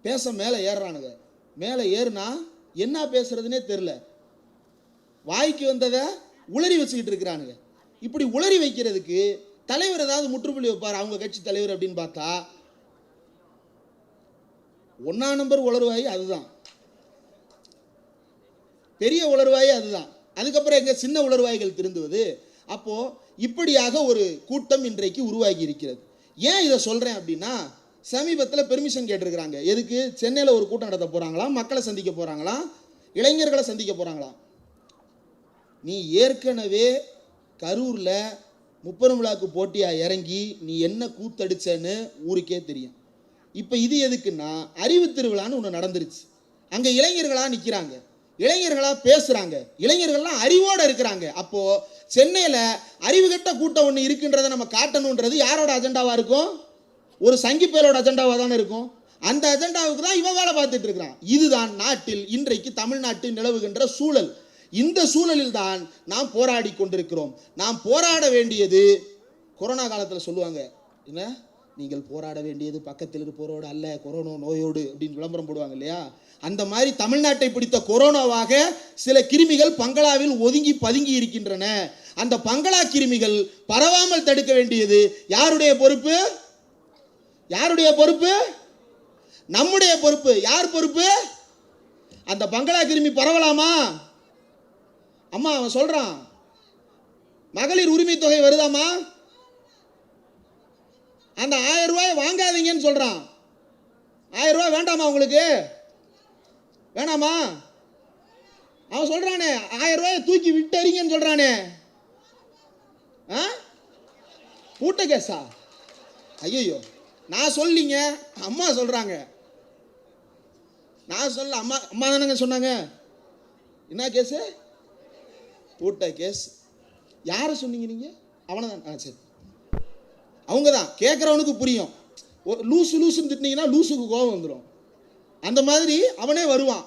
பேச மேலே ஏறுறானுங்க. மேலே ஏறுனா என்ன பேசுறதுனே தெரியல, வாய்க்கு வந்ததை உளறி வச்சுக்கிட்டு இருக்கிறானுங்க. இப்படி உளறி வைக்கிறதுக்கு தலைவர் ஏதாவது முற்றுப்புள்ளி வைப்பார் அவங்க கட்சி தலைவர் அப்படின்னு பார்த்தா 1 நம்பர் உளறுவாய் அதுதான், பெரிய உளறுவாய் அதுதான். அதுக்கப்புறம் எங்க சின்ன உளறுவாய்கள் திருந்துவது? அப்போ இப்படியாக ஒரு கூட்டம் இன்றைக்கு உருவாகி இருக்கிறது. ஏன் இதை சொல்றேன் அப்படின்னா, சமீபத்தில் பெர்மிஷன் கேட்டிருக்கிறாங்க. எதுக்கு? சென்னையில் ஒரு கூட்டம் நடத்த போறாங்களாம், மக்களை சந்திக்க போறாங்களாம், இளைஞர்களை சந்திக்க போறாங்களாம். நீ ஏற்கனவே கரூர்ல 30 விழாக்கு போட்டியா இறங்கி நீ என்ன கூத்தடிச்சன்னு ஊருக்கே தெரியும். இப்போ இது எதுக்குன்னா, அறிவு திருவிழான்னு ஒன்று நடந்துருச்சு. அங்க இளைஞர்களா நிற்கிறாங்க, இளைஞர்களா பேசுறாங்க, இளைஞர்கள்லாம் அறிவோட இருக்கிறாங்க. அப்போ சென்னையில அறிவு கட்ட கூட்டம் ஒன்று இருக்குன்றதை நம்ம காட்டணுன்றது யாரோட அஜெண்டாவா இருக்கும்? ஒரு சங்கிப்பேரோட அஜெண்டாவா தானே இருக்கும். அந்த அஜெண்டாவுக்கு தான் இவன் வேலை பார்த்துட்டு இருக்கிறான். இதுதான் நாட்டில் இன்றைக்கு தமிழ்நாட்டில் நிலவுகின்ற சூழல். இந்த சூழலில் தான் நாம் போராடி கொண்டிருக்கிறோம். நாம் போராட வேண்டியது, கொரோனா காலத்தில் சொல்லுவாங்க என்ன, நீங்கள் போராட வேண்டியது பக்கத்தில் இருப்போரோடு அல்ல, கொரோனா நோயோடு அப்படின்னு விளம்பரம் போடுவாங்க இல்லையா? அந்த மாதிரி தமிழ்நாட்டை பிடித்த கொரோனாவாக சில கிருமிகள் பங்களாவில் ஒதுங்கி பதுங்கி இருக்கின்றன. அந்த பங்களா கிருமிகள் பரவாமல் தடுக்க வேண்டியது யாருடைய பொறுப்பு? யாருடைய பொறுப்பு? நம்முடைய பொறுப்பு. யார் பொறுப்பு? அந்த பங்களா கிருமி பரவலாமா? அம்மா அவன் சொல்றான், மகளிர் உரிமை தொகை வருதாமா, அந்த 1000 ரூபாய் வாங்காதீங்கன்னு சொல்றான். 1000 ரூபாய் வேண்டாமா உங்களுக்கு? வேணாமா? அவன் சொல்றானே 1000 ரூபாய் தூக்கி விட்டறீங்கன்னு சொல்றானே. கூட்ட கேஸா? ஐயோ, நான் சொல்லிங்க, அம்மா சொல்றாங்க. நான் சொல்ல, அம்மா அம்மா தானங்க சொன்னாங்க. என்ன கேஸு? கூட்ட கேஸ். யாரை சொன்னீங்க நீங்க? அவனை தான். சரி, அவங்க தான். கேட்குறவனுக்கு புரியும். லூசு லூசுன்னு திட்டினீங்கன்னா லூசுக்கு கோபம் வந்துடும். அந்த மாதிரி அவனே வருவான்.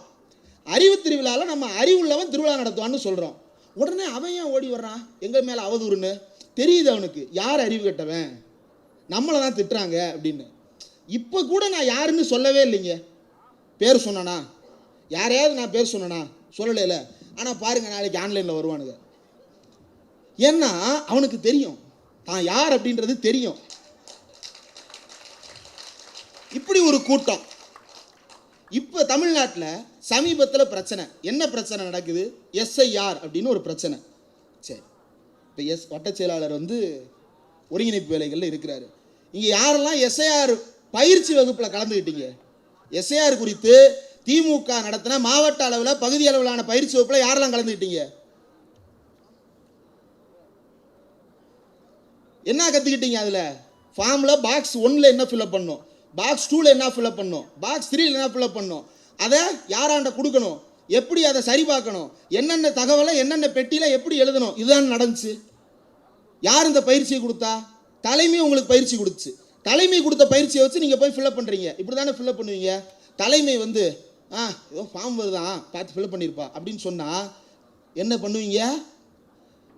அறிவு திருவிழாவில் நம்ம அறிவுள்ளவன் திருவிழா நடத்துவான்னு சொல்கிறோம். உடனே அவன் ஏன் ஓடி வர்றான்? எங்கள் மேலே அவதூறுன்னு தெரியுது அவனுக்கு. யார் அறிவு கட்டவன்? நம்மளை தான் திட்டுறாங்க அப்படின்னு. இப்போ கூட நான் யாருன்னு சொல்லவே இல்லைங்க. பேர் சொன்னனா? யாரையாவது நான் பேர் சொன்னனா? சொல்லலை. ஆனால் பாருங்க, நாளைக்கு ஆன்லைனில் வருவானுங்க. ஏன்னா அவனுக்கு தெரியும் தான் யார் அப்படின்றது தெரியும். இப்படி ஒரு கூட்டம் இப்போ தமிழ்நாட்டில் சமீபத்தில் பிரச்சனை. என்ன பிரச்சனை நடக்குது? SIR அப்படின்னு ஒரு பிரச்சனை. சரி, இப்போ வட்டச் செயலாளர் ஒருங்கிணைப்பு வேலைகளில் இருக்கிறாரு. இங்கே யாரெல்லாம் SIR பயிற்சி வகுப்பில் கலந்துக்கிட்டீங்க? SIR குறித்து திமுக நடத்தின மாவட்ட அளவில் பகுதி அளவிலான பயிற்சி வகுப்பில் யாரெல்லாம் கலந்துக்கிட்டீங்க? என்ன கற்றுக்கிட்டீங்க? அதில் ஃபார்மில் பாக்ஸ் 1ல் என்ன ஃபில்அப் பண்ணணும், பாக்ஸ் 2ல் என்ன ஃபில்அப் பண்ணணும், பாக்ஸ் 3ல் என்ன ஃபில்அப் பண்ணணும், அதை யாராண்ட கொடுக்கணும், எப்படி அதை சரி பார்க்கணும், என்னென்ன தகவலை என்னென்ன பெட்டியில் எப்படி எழுதணும், இதுதான் நடந்துச்சு. யார் இந்த பயிற்சியை கொடுத்தா? தலைமை உங்களுக்கு பயிற்சி கொடுத்துச்சு. தலைமை கொடுத்த பயிற்சியை வச்சு நீங்கள் போய் ஃபில்அப் பண்ணுறீங்க. இப்படி தானே ஃபில்அப் பண்ணுவீங்க. தலைமை ஏதோ ஃபார்ம் வருதான் பார்த்து ஃபில்அப் பண்ணியிருப்பா அப்படின்னு சொன்னால் என்ன பண்ணுவீங்க?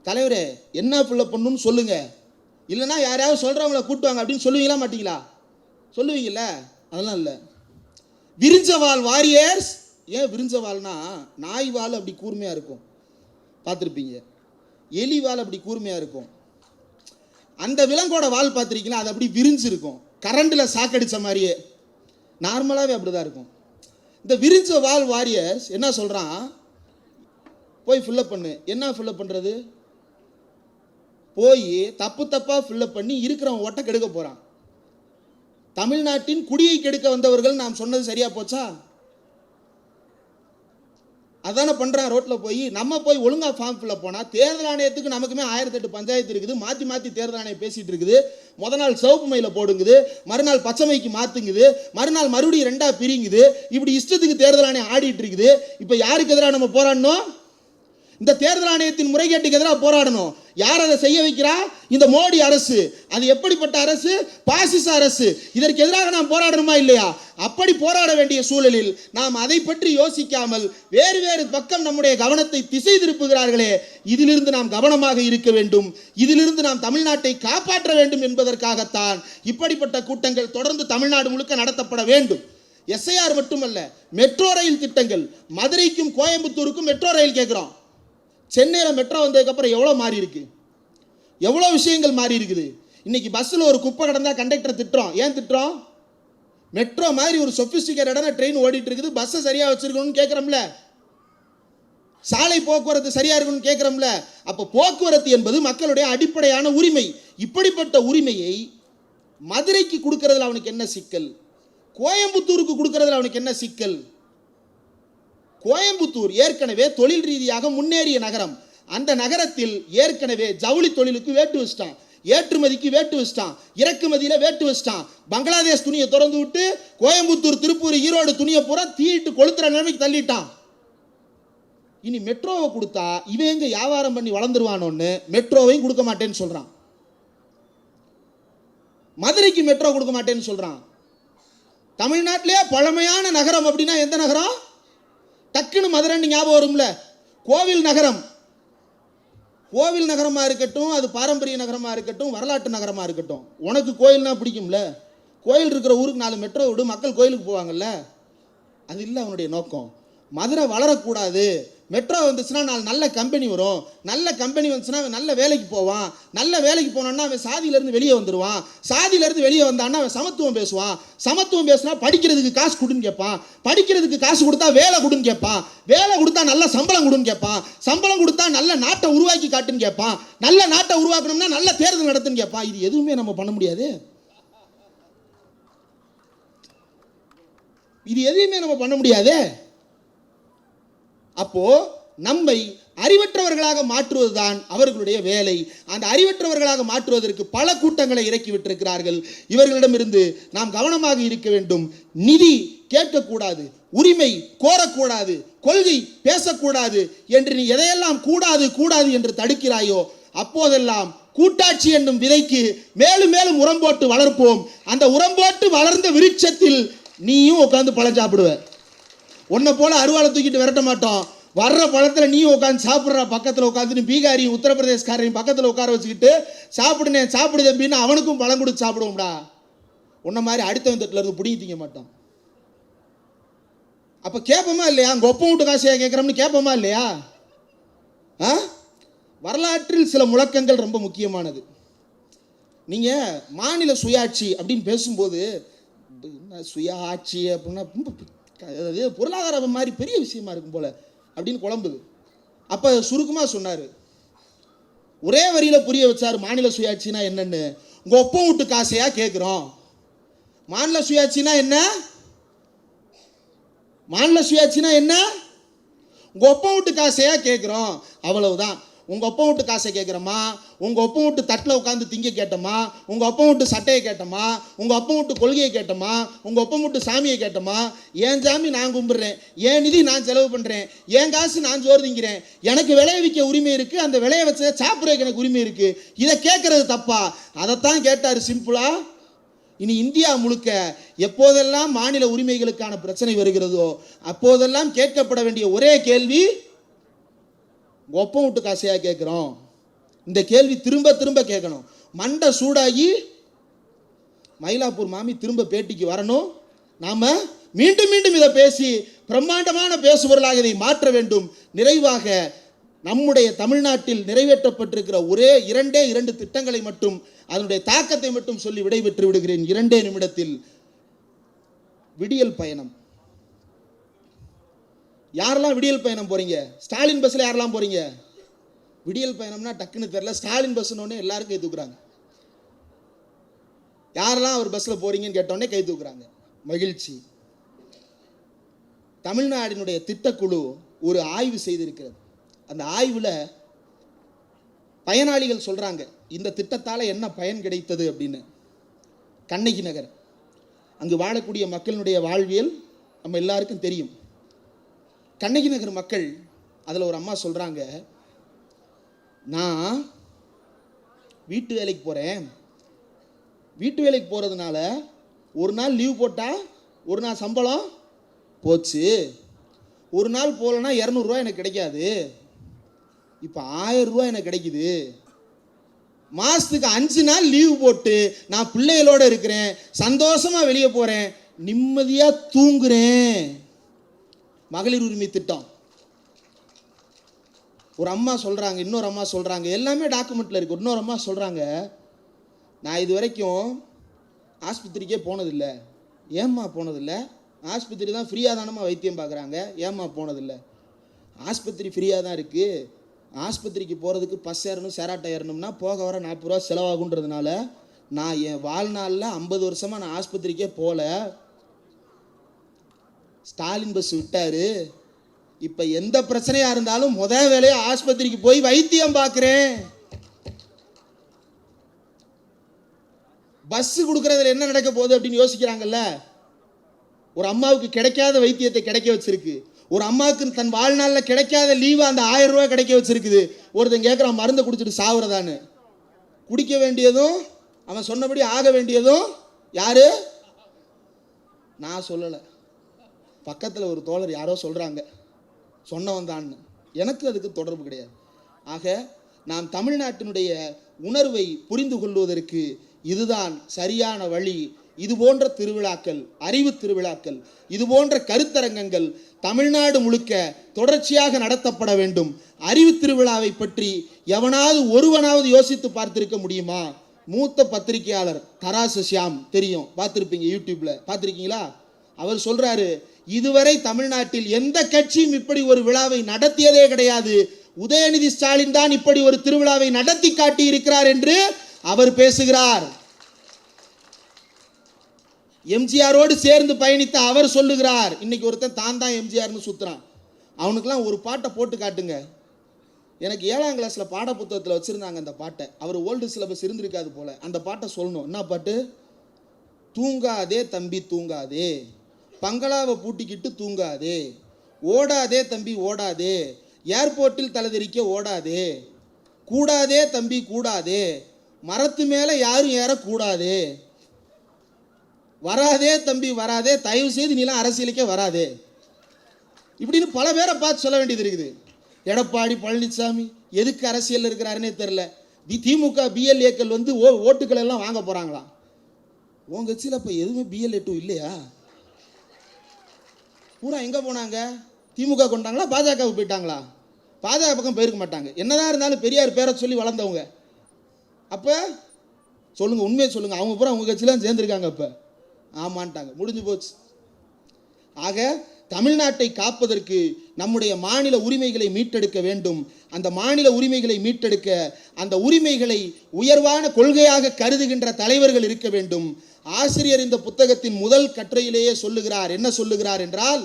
தலைவரே என்ன ஃபில்அப் பண்ணணும்னு சொல்லுங்கள், இல்லைனா யாரையாவது சொல்கிறவங்கள கூட்டுவாங்க அப்படின்னு சொல்லுவீங்களா மாட்டீங்களா? சொல்லுவீங்கல்ல. அதெல்லாம் இல்லை. விரிஞ்சவால் வாரியர்ஸ். ஏன் விரிஞ்சவால்னா, நாய் வால் அப்படி கூர்மையாக இருக்கும், பார்த்துருப்பீங்க. எலி வால் அப்படி கூர்மையாக இருக்கும். அந்த விலங்கோட வால் பார்த்துருக்கீங்களா? அது அப்படி விரிஞ்சு இருக்கும், கரண்டில் சாக்கடித்த மாதிரியே. நார்மலாகவே அப்படி தான் இருக்கும். இந்த விரிஞ்ச வால் வாரியர்ஸ் என்ன சொல்கிறான்? போய் ஃபில்அப் பண்ணு. என்ன ஃபில்அப் பண்ணுறது? போய் தப்பாக ஃபில்அப் பண்ணி இருக்கிறவன் ஒட்டை கெடுக்க போகிறான். தமிழ்நாட்டின் குடியை கெடுக்க வந்தவர்கள் நாம் சொன்னது சரியா போச்சா? அதானே பண்ணுறான். ரோட்டில் நம்ம போய் ஒழுங்காக ஃபார்ம் ஃபில்அப் போனால் தேர்தல் ஆணையத்துக்கு நமக்குமே 1008 பஞ்சாயத்து இருக்குது. மாற்றி தேர்தல் ஆணையம் பேசிகிட்டு இருக்குது. முத நாள் சிவப்பு மையில் போடுங்குது, மறுநாள் பச்சை மைக்கு மாற்றுங்குது, மறுநாள் மறுபடியும் 2ஆக பிரிங்குது. இப்படி இஷ்டத்துக்கு தேர்தல் ஆணையம் ஆடிட்டு இருக்குது. இப்போ யாருக்கு எதிராக நம்ம போராடணும்? இந்த தேர்தல் ஆணையத்தின் முறைகேட்டுக்கு எதிராக போராடணும். யார் அதை செய்ய வைக்கிறா? இந்த மோடி அரசு. அது எப்படிப்பட்ட அரசு? பாசிச அரசு. இதற்கு எதிராக நாம் போராடணுமா இல்லையா? அப்படி போராட வேண்டிய சூழலில் நாம் அதை பற்றி யோசிக்காமல் வேறு பக்கம் நம்முடைய கவனத்தை திசை திருப்புகிறார்களே. இதிலிருந்து நாம் கவனமாக இருக்க வேண்டும். இதிலிருந்து நாம் தமிழ்நாட்டை காப்பாற்ற வேண்டும் என்பதற்காகத்தான் இப்படிப்பட்ட கூட்டங்கள் தொடர்ந்து தமிழ்நாடு முழுக்க நடத்தப்பட வேண்டும். எஸ்ஐஆர் மட்டுமல்ல, மெட்ரோ ரயில் திட்டங்கள். மதுரைக்கும் கோயம்புத்தூருக்கும் மெட்ரோ ரயில் கேட்குறோம். சென்னையில் மெட்ரோ வந்ததுக்கப்புறம் எவ்வளோ மாறி இருக்கு, எவ்வளோ விஷயங்கள் மாறி இருக்குது. இன்னைக்கு பஸ்ஸில் ஒரு குப்பை கிடந்தா கண்டக்டரை திட்டுறோம். ஏன் திட்டுறோம்? மெட்ரோ மாதிரி ஒரு சொபிஸ்டிகேட்டடான ட்ரெயின் ஓடிட்டு இருக்குது, பஸ்ஸை சரியாக வச்சிருக்கணும்னு கேட்குறோம்ல. சாலை போக்குவரத்து சரியா இருக்கணும்னு கேட்குறோம்ல. அப்போ போக்குவரத்து என்பது மக்களுடைய அடிப்படையான உரிமை. இப்படிப்பட்ட உரிமையை மதுரைக்கு கொடுக்கறதுல அவனுக்கு என்ன சிக்கல்? கோயம்புத்தூருக்கு கொடுக்கறதுல அவனுக்கு என்ன சிக்கல்? கோயம்புத்தூர் ஏற்கனவே தொழில் ரீதியாக முன்னேறிய நகரம். அந்த நகரத்தில் ஏற்கனவே ஜவுளி தொழிலுக்கு வேட்டு வச்சிட்டான், ஏற்றுமதிக்கு வேட்டு வச்சிட்டான், இறக்குமதியில் வேட்டு வச்சிட்டான். பங்களாதேஷ் துணியை திறந்து விட்டு கோயம்புத்தூர், திருப்பூர், ஈரோடு துணியை பூரா தீட்டு கொளுத்துற நிலைமைக்கு தள்ளிட்டான். இனி மெட்ரோவை கொடுத்தா இவன் எங்க வியாபாரம் பண்ணி வளர்ந்துருவானோன்னு மெட்ரோவையும் கொடுக்க மாட்டேன்னு சொல்றான். மதுரைக்கு மெட்ரோ கொடுக்க மாட்டேன்னு சொல்றான். தமிழ்நாட்டிலே பழமையான நகரம் அப்படின்னா எந்த நகரம்? டக்குன்னு மதுரைன்னு ஞாபகம் வரும்ல. கோவில் நகரம். கோவில் நகரமா இருக்கட்டும், அது பாரம்பரிய நகரமா இருக்கட்டும், வரலாற்று நகரமா இருக்கட்டும், உனக்கு கோயில்னா பிடிக்கும்ல. கோயில் இருக்கிற ஊருக்கு 4 மெட்ரோ விடு, மக்கள் கோயிலுக்கு போவாங்கல்ல. அது இல்லை அவனுடைய நோக்கம். மதுரை வளரக்கூடாது, மெட்ரோ வந்துச்சுன்னா 4 நல்ல கம்பெனி வரும், நல்ல கம்பெனி வந்துச்சுன்னா அவன் நல்ல வேலைக்கு போவான், நல்ல வேலைக்கு போனான்னா அவன் சாதியிலேருந்து வெளியே வந்துடுவான், சாதியிலேருந்து வெளியே வந்தான்னா அவன் சமத்துவம் பேசுவான், சமத்துவம் பேசுனா படிக்கிறதுக்கு காசு கொடுன்னு கேட்பான், படிக்கிறதுக்கு காசு கொடுத்தா வேலை கொடுன்னு கேட்பான், வேலை கொடுத்தா நல்ல சம்பளம் கொடுன்னு கேட்பான், சம்பளம் கொடுத்தா நல்ல நாட்டை உருவாக்கி காட்டுன்னு கேட்பான், நல்ல நாட்டை உருவாக்கணும்னா நல்ல தேர்தல் நடத்துன்னு கேட்பான். இது எதுவுமே நம்ம பண்ண முடியாது. இது எதுவுமே நம்ம பண்ண முடியாது. அப்போ நம்மை அறிவற்றவர்களாக மாற்றுவதுதான் அவர்களுடைய வேலை. அந்த அறிவற்றவர்களாக மாற்றுவதற்கு பல கூட்டங்களை இறக்கி விட்டிருக்கிறார்கள். இவர்களிடமிருந்து நாம் கவனமாக இருக்க வேண்டும். நிதி கேட்கக்கூடாது, உரிமை கோரக்கூடாது, கொள்கை பேசக்கூடாது என்று நீ எதையெல்லாம் கூடாது கூடாது என்று தடுக்கிறாயோ அப்போதெல்லாம் கூட்டாட்சி என்னும் விதைக்கு மேலும் மேலும் உரம் போட்டு வளர்ப்போம். அந்த உரம் போட்டு வளர்ந்த விருட்சத்தில் நீயும் உட்காந்து பழம் சாப்பிடுவ. உன்னை போல அருவாளை தூக்கிட்டு விரட்ட மாட்டோம். வர்ற பழத்தில் நீயும் உட்காந்து சாப்பிட்ற, பக்கத்தில் உட்காந்துன்னு பீகாரியும் உத்தரப்பிரதேஷ்காரையும் பக்கத்தில் உட்கார வச்சுக்கிட்டு சாப்பிடுனேன் சாப்பிடுது அப்படின்னு அவனுக்கும் பழம் கொடுத்து சாப்பிடுவோம்டா. உன்ன மாதிரி அடுத்தவன் தட்டில் இருந்து பிடிங்கி திங்க மாட்டோம். அப்போ கேட்போமா இல்லையா? அங்கே ஒப்பம் விட்டு காசையாக கேட்குறோம்னு கேட்போமா இல்லையா? வரலாற்றில் சில முழக்கங்கள் ரொம்ப முக்கியமானது. நீங்கள் மாநில சுயாட்சி அப்படின்னு பேசும்போது சுயாட்சி அப்படின்னா பொருளாதார மாதிரி பெரிய விஷயமா இருக்கும் போல அப்படின்னு குழம்புது. அப்போ சுருக்கமாக சொன்னார், ஒரே வரியில் புரிய வச்சார் மாநில சுயாட்சினா என்னன்னு. உங்கள் ஒப்பம் விட்டு காசையா கேட்குறோம். மாநில சுயாட்சினா என்ன? மாநில சுயாட்சினா என்ன? உங்கள் ஒப்பம் விட்டு காசையா கேட்குறோம், அவ்வளவுதான். உங்கள் ஒப்பம் விட்டு காசை கேட்குறோமா, உங்கள் ஒப்பம் விட்டு தட்டில் உட்காந்து திங்க கேட்டோமா, உங்கள் ஒப்பம் விட்டு சட்டையை கேட்டோமா, உங்கள் ஒப்பம் விட்டு கொள்கையை கேட்டோமா, உங்கள் ஒப்பம் விட்டு சாமியை கேட்டோமா? என் சாமி நான் கும்பிட்றேன், என் நிதி நான் செலவு பண்ணுறேன், என் காசு நான் சோறு திங்கிறேன், எனக்கு விளைவிக்க உரிமை இருக்குது, அந்த விளைய வச்ச சாப்பிட்றதுக்கு எனக்கு உரிமை இருக்குது, இதை கேட்குறது தப்பா? அதைத்தான் கேட்டார் சிம்பிளா. இனி இந்தியா முழுக்க எப்போதெல்லாம் மாநில உரிமைகளுக்கான பிரச்சனை வருகிறதோ அப்போதெல்லாம் கேட்கப்பட வேண்டிய ஒரே கேள்வி, ஒப்பம் விட்டு காசையாக கேட்குறோம். இந்த கேள்வி திரும்ப திரும்ப கேட்கணும். மண்டை சூடாகி மயிலாப்பூர் மாமி திரும்ப பேட்டிக்கு வரணும். நாம் மீண்டும் மீண்டும் இதை பேசி பிரம்மாண்டமான பேசுபொருளாக இதை மாற்ற வேண்டும். நிறைவாக நம்முடைய தமிழ்நாட்டில் நிறைவேற்றப்பட்டிருக்கிற ஒரே 2 திட்டங்களை மட்டும், அதனுடைய தாக்கத்தை மட்டும் சொல்லி விடைபெற்று விடுகிறேன் 2 நிமிடத்தில். விடியல் பயணம். யாரெல்லாம் விடியல் பயணம் போறீங்க? ஸ்டாலின் பஸ்ஸில் யாரெல்லாம் போறீங்க? விடியல் பயணம்னா டக்குன்னு தெரியல, ஸ்டாலின் பஸ்ஸுன்னு எல்லாரும் கை தூக்குறாங்க. யாரெல்லாம் அவர் பஸ்ஸில் போறீங்கன்னு கேட்டோடனே கை தூக்குறாங்க. மகிழ்ச்சி. தமிழ்நாடினுடைய திட்டக்குழு ஒரு ஆய்வு செய்திருக்கிறது. அந்த ஆய்வில் பயனாளிகள் சொல்கிறாங்க இந்த திட்டத்தால் என்ன பயன் கிடைத்தது அப்படின்னு. கண்ணகி நகர், அங்கு வாழக்கூடிய மக்களினுடைய வாழ்வியல் நம்ம எல்லாருக்கும் தெரியும். கண்ணகி நகர் மக்கள், அதில் ஒரு அம்மா சொல்கிறாங்க, நான் வீட்டு வேலைக்கு போகிறேன், வீட்டு வேலைக்கு போகிறதுனால ஒரு நாள் லீவ் போட்டால் ஒரு நாள் சம்பளம் போச்சு, ஒரு நாள் போகலன்னா 200 ரூபா எனக்கு கிடைக்காது, இப்போ 1000 ரூபா எனக்கு கிடைக்குது, மாதத்துக்கு 5 நாள் லீவ் போட்டு நான் பிள்ளைகளோடு இருக்கிறேன், சந்தோஷமாக வெளியே போகிறேன், நிம்மதியா தூங்குறேன். மகளிர் உரிமை திட்டம். ஒரு அம்மா சொல்றாங்க, இன்னொரு அம்மா சொல்றாங்க, எல்லாமே டாக்குமெண்ட்ல இருக்கு. இன்னொரு அம்மா சொல்றாங்க, நான் இது வரைக்கும் ஆஸ்பத்திரிக்கே போனதில்லை. ஏம்மா போனதில்லை? ஆஸ்பத்திரி தான் ஃப்ரீயாக தானம்மா வைத்தியம் பார்க்குறாங்க, ஏம்மா போனதில்லை? ஆஸ்பத்திரி ஃப்ரீயாக தான் இருக்குது. ஆஸ்பத்திரிக்கு போகிறதுக்கு பஸ் ஏறணும், சேராட்டை ஏறணும்னா போக வர 40 ரூபா செலவாகுன்றதுனால நான் என் வாழ்நாளில் 50 வருஷமாக நான் ஆஸ்பத்திரிக்கே போகல. ஸ்டாலின் பஸ் விட்டாரு. இப்போ எந்த பிரச்சனையாக இருந்தாலும் முதல் வேலையை ஆஸ்பத்திரிக்கு போய் வைத்தியம் பார்க்குறேன். பஸ்ஸு கொடுக்குறதுல என்ன நடக்க போகுது அப்படின்னு யோசிக்கிறாங்கல்ல. ஒரு அம்மாவுக்கு கிடைக்காத வைத்தியத்தை கிடைக்க வச்சிருக்கு. ஒரு அம்மாவுக்கு தன் வாழ்நாளில் கிடைக்காத லீவு அந்த 1000 ரூபா கிடைக்க வச்சிருக்குது. ஒருத்தன் கேட்குறான், மருந்தை குடிச்சிட்டு சாவுறதான்னு. குடிக்க வேண்டியதும் அவன் சொன்னபடி ஆக வேண்டியதும் யாரு? நான் சொல்லலை, பக்கத்தில் ஒரு தோழர் யாரோ சொல்கிறாங்க, சொன்னவன் தான். எனக்கு அதுக்கு தொடர்பு கிடையாது. ஆக நாம் தமிழ்நாட்டினுடைய உணர்வை புரிந்து கொள்வதற்கு இதுதான் சரியான வழி. இது போன்ற திருவிழாக்கள், அறிவு திருவிழாக்கள், இது போன்ற கருத்தரங்கங்கள் தமிழ்நாடு முழுக்க தொடர்ச்சியாக நடத்தப்பட வேண்டும். அறிவு திருவிழாவை பற்றி எவனாவது ஒருவனாவது யோசித்து பார்த்திருக்க முடியுமா? மூத்த பத்திரிகையாளர் தராசு ஷியாம், தெரியும், பார்த்துருப்பீங்க, யூடியூப்ல பார்த்துருக்கீங்களா? அவர் சொல்றாரு, இதுவரை தமிழ்நாட்டில் எந்த கட்சியும் இப்படி ஒரு விழாவை நடத்தியதே கிடையாது. உதயநிதி ஸ்டாலின் தான் இப்படி ஒரு திருவிழாவை நடத்தி காட்டி இருக்கிறார் என்று அவர் பேசுகிறார். எம்ஜிஆரோடு சேர்ந்து பயணித்த அவர் சொல்லுகிறார். இன்னைக்கு ஒருத்தன் தான் எம்ஜிஆர்னு சுத்துறான். அவனுக்கெல்லாம் ஒரு பாட்டை போட்டு காட்டுங்க. எனக்கு 7ஆம் கிளாஸில் பாட புத்தகத்தில் வச்சுருந்தாங்க அந்த பாட்டை. அவர் ஓல்டு சிலபஸ் இருந்திருக்காது போல. அந்த பாட்டை சொல்லணும். என்ன பாட்டு? தூங்காதே தம்பி தூங்காதே, பங்களாவை பூட்டிக்கிட்டு தூங்காதே, ஓடாதே தம்பி ஓடாதே, ஏர்போர்ட்டில் தலைதெறிக்க ஓடாதே, கூடாதே தம்பி கூடாதே, மரத்து மேலே யாரும் ஏறக்கூடாதே, வராதே தம்பி வராதே, தயவு செய்து நீலாம் அரசியலுக்கே வராதே. இப்படின்னு பல பேரை பார்த்து சொல்ல வேண்டியது இருக்குது. எடப்பாடி பழனிசாமி எதுக்கு அரசியல் இருக்கிறாருன்னே தெரில. திமுக பிஎல்ஏக்கள் வந்து ஓட்டுக்கள் எல்லாம் வாங்க போகிறாங்களாம். உங்க கட்சியில் இப்போ எதுவுமே பிஎல்ஏ 2 இல்லையா? பூரா எங்கே போனாங்க? திமுக கொண்டாங்களா, பாஜகவுக்கு போயிட்டாங்களா? பாஜக பக்கம் போயிருக்க மாட்டாங்க. என்னதான் இருந்தாலும் பெரியார் பேரை சொல்லி வளர்ந்தவங்க. அப்போ சொல்லுங்கள், உண்மையை சொல்லுங்கள், அவங்க பூரா உங்கள் கட்சியிலாம் சேர்ந்துருக்காங்க. இப்போ ஆமான்ட்டாங்க, முடிஞ்சு போச்சு. ஆக தமிழ்நாட்டை காப்பதற்கு நம்முடைய மாநில உரிமைகளை மீட்டெடுக்க வேண்டும். அந்த மாநில உரிமைகளை மீட்டெடுக்க அந்த உரிமைகளை உயர்வான கொள்கையாக கருதுகின்ற தலைவர்கள் இருக்க வேண்டும். ஆசிரியர் இந்த புத்தகத்தின் முதல் கட்டுரையிலேயே சொல்லுகிறார். என்ன சொல்லுகிறார் என்றால்,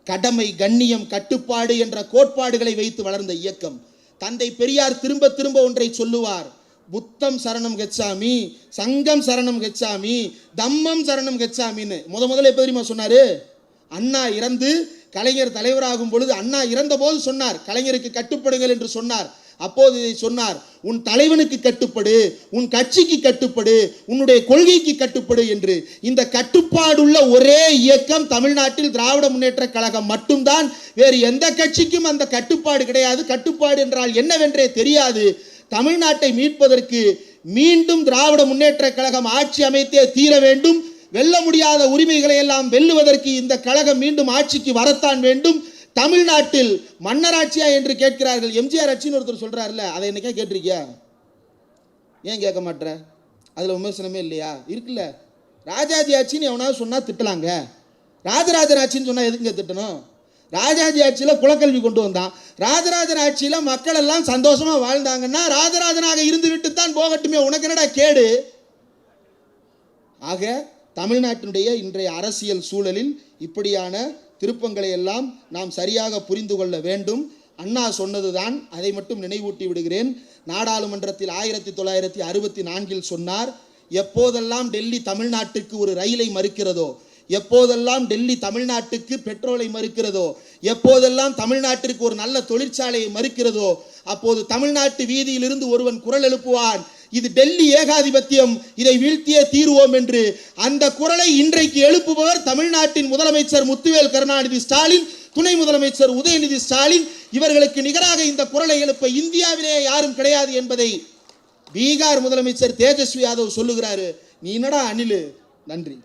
கடமை, கண்ணியம், கட்டுப்பாடு என்ற கோட்பாடுகளை வைத்து வளர்ந்த இயக்கம். தந்தை பெரியார் திரும்ப திரும்ப ஒன்றை சொல்லுவார், புத்தம் சரணம் கச்சாமி, சங்கம் சரணம் கச்சாமி, தம்மம் சரணம் கச்சாமின்னு. முதல்ல எப்ப தெரியுமா சொன்னாரு? அண்ணா இறந்து கலைஞர் தலைவராகும் பொழுது, அண்ணா இறந்த போது சொன்னார், கலைஞருக்கு கட்டுப்படுங்கள் என்று சொன்னார். அப்போது சொன்னார், உன் தலைவனுக்கு கட்டுப்படு, உன் கட்சிக்கு கட்டுப்படு, உன்னுடைய கொள்கைக்கு கட்டுப்படு என்று. இந்த கட்டுப்பாடுள்ள ஒரே இயக்கம் தமிழ்நாட்டில் திராவிட முன்னேற்ற கழகம் மட்டும்தான். வேறு எந்த கட்சிக்கும் அந்த கட்டுப்பாடு கிடையாது. கட்டுப்பாடு என்றால் என்னவென்றே தெரியாது. தமிழ்நாட்டை மீட்பதற்கு மீண்டும் திராவிட முன்னேற்ற கழகம் ஆட்சி அமைத்தே தீர வேண்டும். வெல்ல முடியாத உரிமைகளை எல்லாம் வெல்லுவதற்கு இந்த கழகம் மீண்டும் ஆட்சிக்கு வரத்தான் வேண்டும். தமிழ்நாட்டில் மன்னராட்சியா என்று கேட்கிறார்கள். எம்ஜிஆர் ஆட்சின்னு ஒருத்தர் சொல்றாருல்ல, அதை என்னைக்கா கேட்டிருக்கியா? ஏன் கேட்க மாட்டேற? அதுல விமர்சனமே இல்லையா? இருக்குல்ல. ராஜாஜி ஆட்சின்னு எவனாவது சொன்னா திட்டலாங்க. ராஜராஜன் ஆட்சின்னு சொன்னா எதுக்குங்க திட்டணும்? ராஜாஜி ஆட்சியில் குலக்கல்வி கொண்டு வந்தான். ராஜராஜன் ஆட்சியில் மக்கள் எல்லாம் சந்தோஷமா வாழ்ந்தாங்கன்னா ராஜராஜனாக இருந்து விட்டு தான் போகட்டுமே, உனக்கு என்னடா கேடு? ஆக தமிழ்நாட்டினுடைய இன்றைய அரசியல் சூழலில் இப்படியான திருப்பங்களை எல்லாம் நாம் சரியாக புரிந்து கொள்ள வேண்டும். அண்ணா சொன்னதுதான், அதை மட்டும் நினைவூட்டி விடுகிறேன். நாடாளுமன்றத்தில் 1964 சொன்னார், எப்போதெல்லாம் டெல்லி தமிழ்நாட்டுக்கு ஒரு ரயிலை மறுக்கிறதோ, எப்போதெல்லாம் டெல்லி தமிழ்நாட்டுக்கு பெட்ரோலை மறுக்கிறதோ, எப்போதெல்லாம் தமிழ்நாட்டிற்கு ஒரு நல்ல தொழிற்சாலையை மறுக்கிறதோ, அப்போது தமிழ்நாட்டு வீதியிலிருந்து ஒருவன் குரல் எழுப்புவான், இது டெல்லி ஏகாதிபத்தியம், இதை வீழ்த்தியே தீருவோம் என்று. அந்த குரலை இன்றைக்கு எழுப்புபவர் தமிழ்நாட்டின் முதலமைச்சர் முத்துவேல் கருணாநிதி ஸ்டாலின், துணை முதலமைச்சர் உதயநிதி ஸ்டாலின். இவர்களுக்கு நிகராக இந்த குரலை எழுப்ப இந்தியாவிலேயே யாரும் கிடையாது என்பதை பீகார் முதலமைச்சர் தேஜஸ்வி யாதவ் சொல்லுகிறாரு. நீ என்னடா அணிலு? நன்றி.